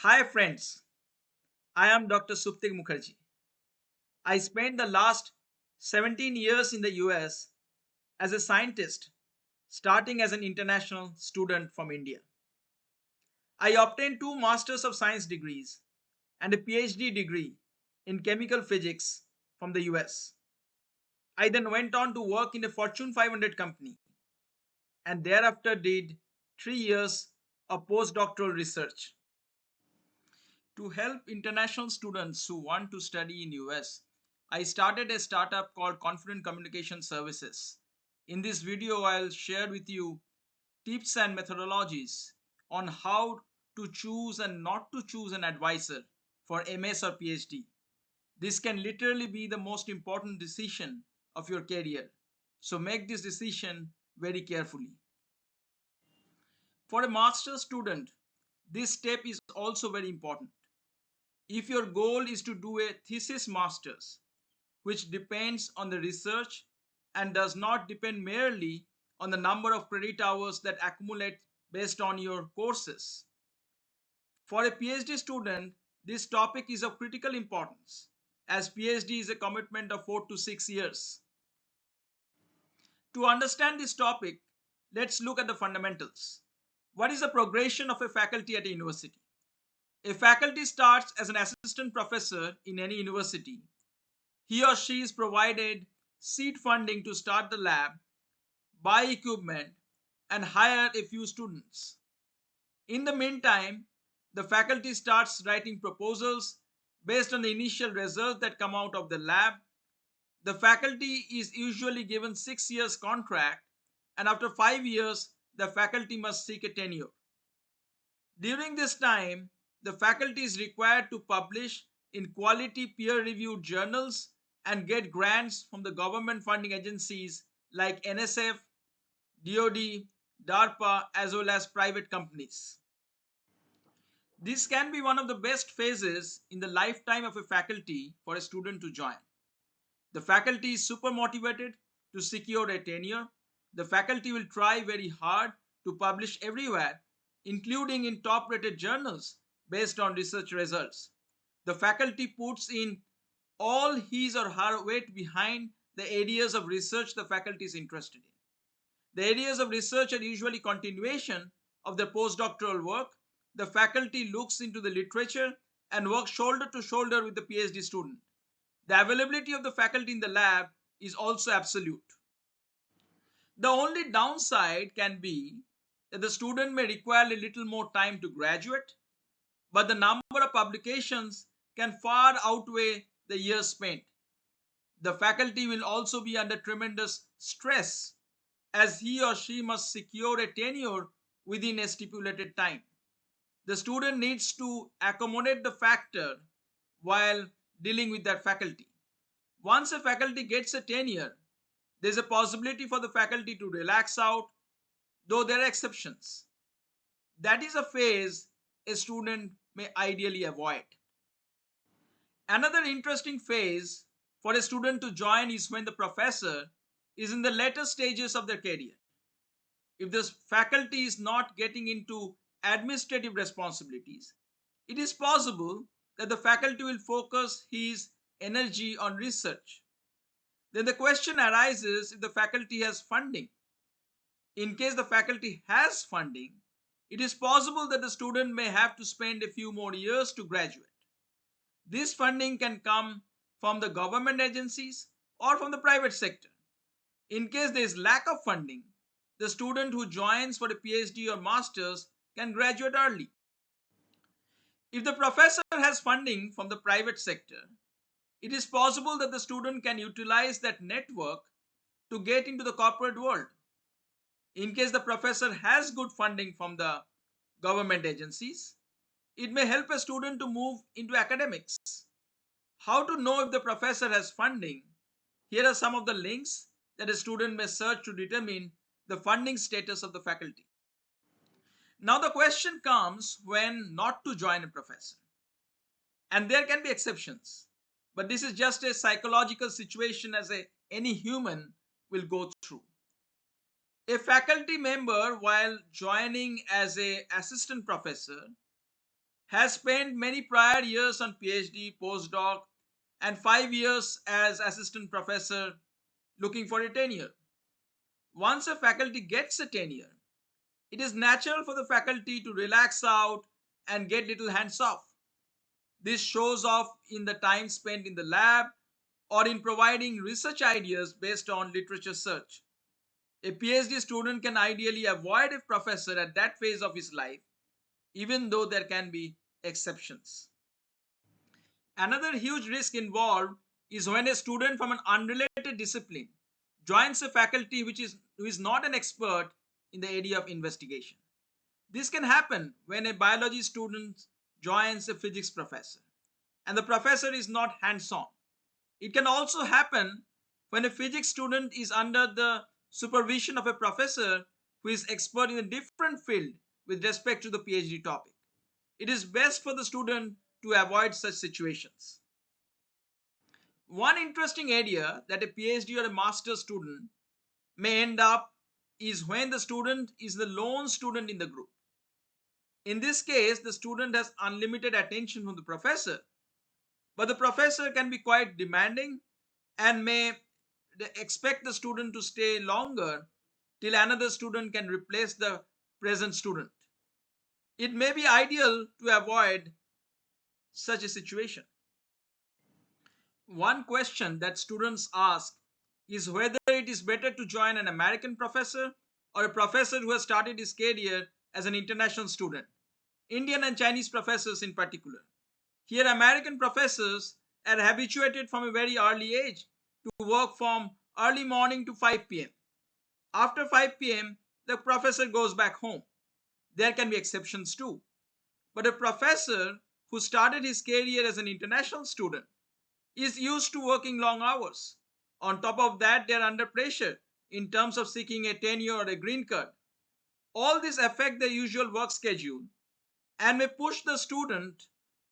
Hi friends, I am Dr. Suptik Mukherjee. I spent the last 17 years in the US as a scientist, starting as an international student from India. I obtained two Masters of Science degrees and a PhD degree in chemical physics from the US. I then went on to work in a Fortune 500 company and thereafter did 3 years of postdoctoral research. To help international students who want to study in US, I started a startup called Confident Communication Services. In this video, I'll share with you tips and methodologies on how to choose and not to choose an advisor for MS or PhD. This can literally be the most important decision of your career. So make this decision very carefully. For a master's student, this step is also very important. If your goal is to do a thesis master's, which depends on the research and does not depend merely on the number of credit hours that accumulate based on your courses. For a PhD student, this topic is of critical importance as PhD is a commitment of 4 to 6 years. To understand this topic, let's look at the fundamentals. What is the progression of a faculty at a university? A faculty starts as an assistant professor in any university. He or she is provided seed funding to start the lab, buy equipment, and hire a few students. In the meantime, the faculty starts writing proposals based on the initial results that come out of the lab. The faculty is usually given 6 years contract, and after 5 years, the faculty must seek a tenure. During this time, the faculty is required to publish in quality peer-reviewed journals and get grants from the government funding agencies like NSF, DoD, DARPA, as well as private companies. This can be one of the best phases in the lifetime of a faculty for a student to join. The faculty is super motivated to secure a tenure. The faculty will try very hard to publish everywhere, including in top rated journals based on research results. The faculty puts in all his or her weight behind the areas of research the faculty is interested in. The areas of research are usually continuation of the postdoctoral work. The faculty looks into the literature and works shoulder to shoulder with the PhD student. The availability of the faculty in the lab is also absolute. The only downside can be that the student may require a little more time to graduate, but the number of publications can far outweigh the years spent. The faculty will also be under tremendous stress as he or she must secure a tenure within a stipulated time. The student needs to accommodate the factor while dealing with that faculty. Once a faculty gets a tenure, there is a possibility for the faculty to relax out, though there are exceptions. That is a phase a student may ideally avoid. Another interesting phase for a student to join is when the professor is in the later stages of their career. If the faculty is not getting into administrative responsibilities, it is possible that the faculty will focus his energy on research. Then the question arises if the faculty has funding. In case the faculty has funding, it is possible that the student may have to spend a few more years to graduate. This funding can come from the government agencies or from the private sector. In case there is lack of funding, the student who joins for a PhD or master's can graduate early. If the professor has funding from the private sector, it is possible that the student can utilize that network to get into the corporate world. In case the professor has good funding from the government agencies, it may help a student to move into academics. How to know if the professor has funding? Here are some of the links that a student may search to determine the funding status of the faculty. Now the question comes when not to join a professor. And there can be exceptions. But this is just a psychological situation as any human will go through. A faculty member, while joining as an assistant professor, has spent many prior years on PhD, postdoc, and 5 years as assistant professor looking for a tenure. Once a faculty gets a tenure, it is natural for the faculty to relax out and get little hands off. This shows off in the time spent in the lab or in providing research ideas based on literature search. A PhD student can ideally avoid a professor at that phase of his life, even though there can be exceptions. Another huge risk involved is when a student from an unrelated discipline joins a faculty who is not an expert in the area of investigation. This can happen when a biology student joins a physics professor and the professor is not hands on. It can also happen when a physics student is under the supervision of a professor who is expert in a different field with respect to the PhD topic. It is best for the student to avoid such situations. One interesting area that a PhD or a master's student may end up is when the student is the lone student in the group. In this case, the student has unlimited attention from the professor, but the professor can be quite demanding and may expect the student to stay longer till another student can replace the present student. It may be ideal to avoid such a situation. One question that students ask is whether it is better to join an American professor or a professor who has started his career as an international student, Indian and Chinese professors in particular. Here, American professors are habituated from a very early age to work from early morning to 5 p.m. After 5 p.m., the professor goes back home. There can be exceptions too. But a professor who started his career as an international student is used to working long hours. On top of that, they are under pressure in terms of seeking a tenure or a green card. All this affect their usual work schedule and may push the student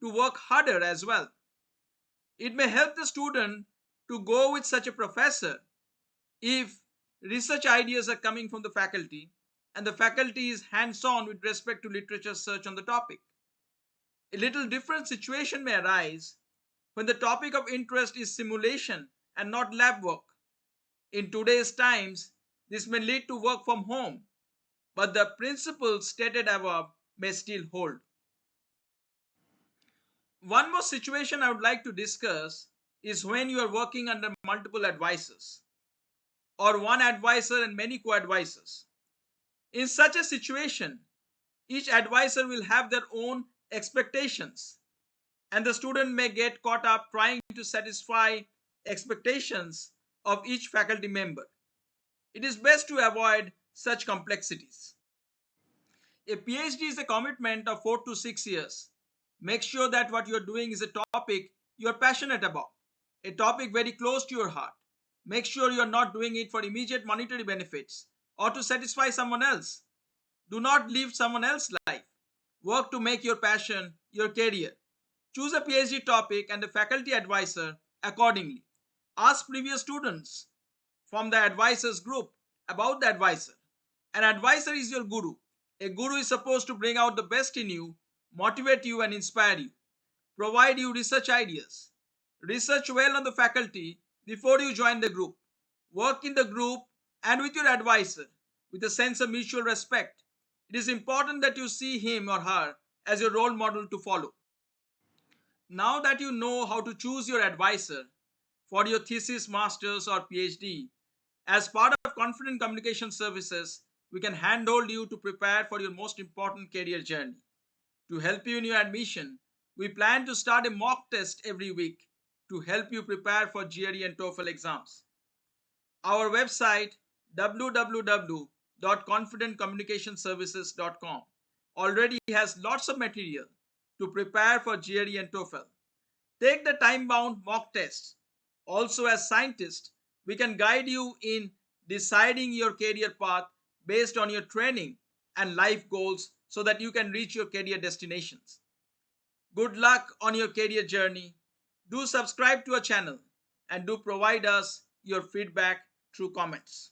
to work harder as well. It may help the student to go with such a professor if research ideas are coming from the faculty and the faculty is hands-on with respect to literature search on the topic. A little different situation may arise when the topic of interest is simulation and not lab work. In today's times, this may lead to work from home, but the principles stated above may still hold. One more situation I would like to discuss is when you are working under multiple advisors or one advisor and many co-advisors. In such a situation, each advisor will have their own expectations and the student may get caught up trying to satisfy expectations of each faculty member. It is best to avoid such complexities. A PhD is a commitment of 4 to 6 years. Make sure that what you are doing is a topic you are passionate about, a topic very close to your heart. Make sure you are not doing it for immediate monetary benefits or to satisfy someone else. Do not live someone else's life. Work to make your passion your career. Choose a PhD topic and a faculty advisor accordingly. Ask previous students from the advisors group about the advisor. An advisor is your guru. A guru is supposed to bring out the best in you, motivate you and inspire you, provide you research ideas. Research well on the faculty before you join the group. Work in the group and with your advisor with a sense of mutual respect. It is important that you see him or her as your role model to follow. Now that you know how to choose your advisor for your thesis, master's, or PhD, as part of Confident Communication Services, we can handhold you to prepare for your most important career journey. To help you in your admission, we plan to start a mock test every week to help you prepare for GRE and TOEFL exams. Our website www.confidentcommunicationservices.com already has lots of material to prepare for GRE and TOEFL. Take the time-bound mock tests. Also, as scientists, we can guide you in deciding your career path based on your training and life goals so that you can reach your career destinations. Good luck on your career journey. Do subscribe to our channel and do provide us your feedback through comments.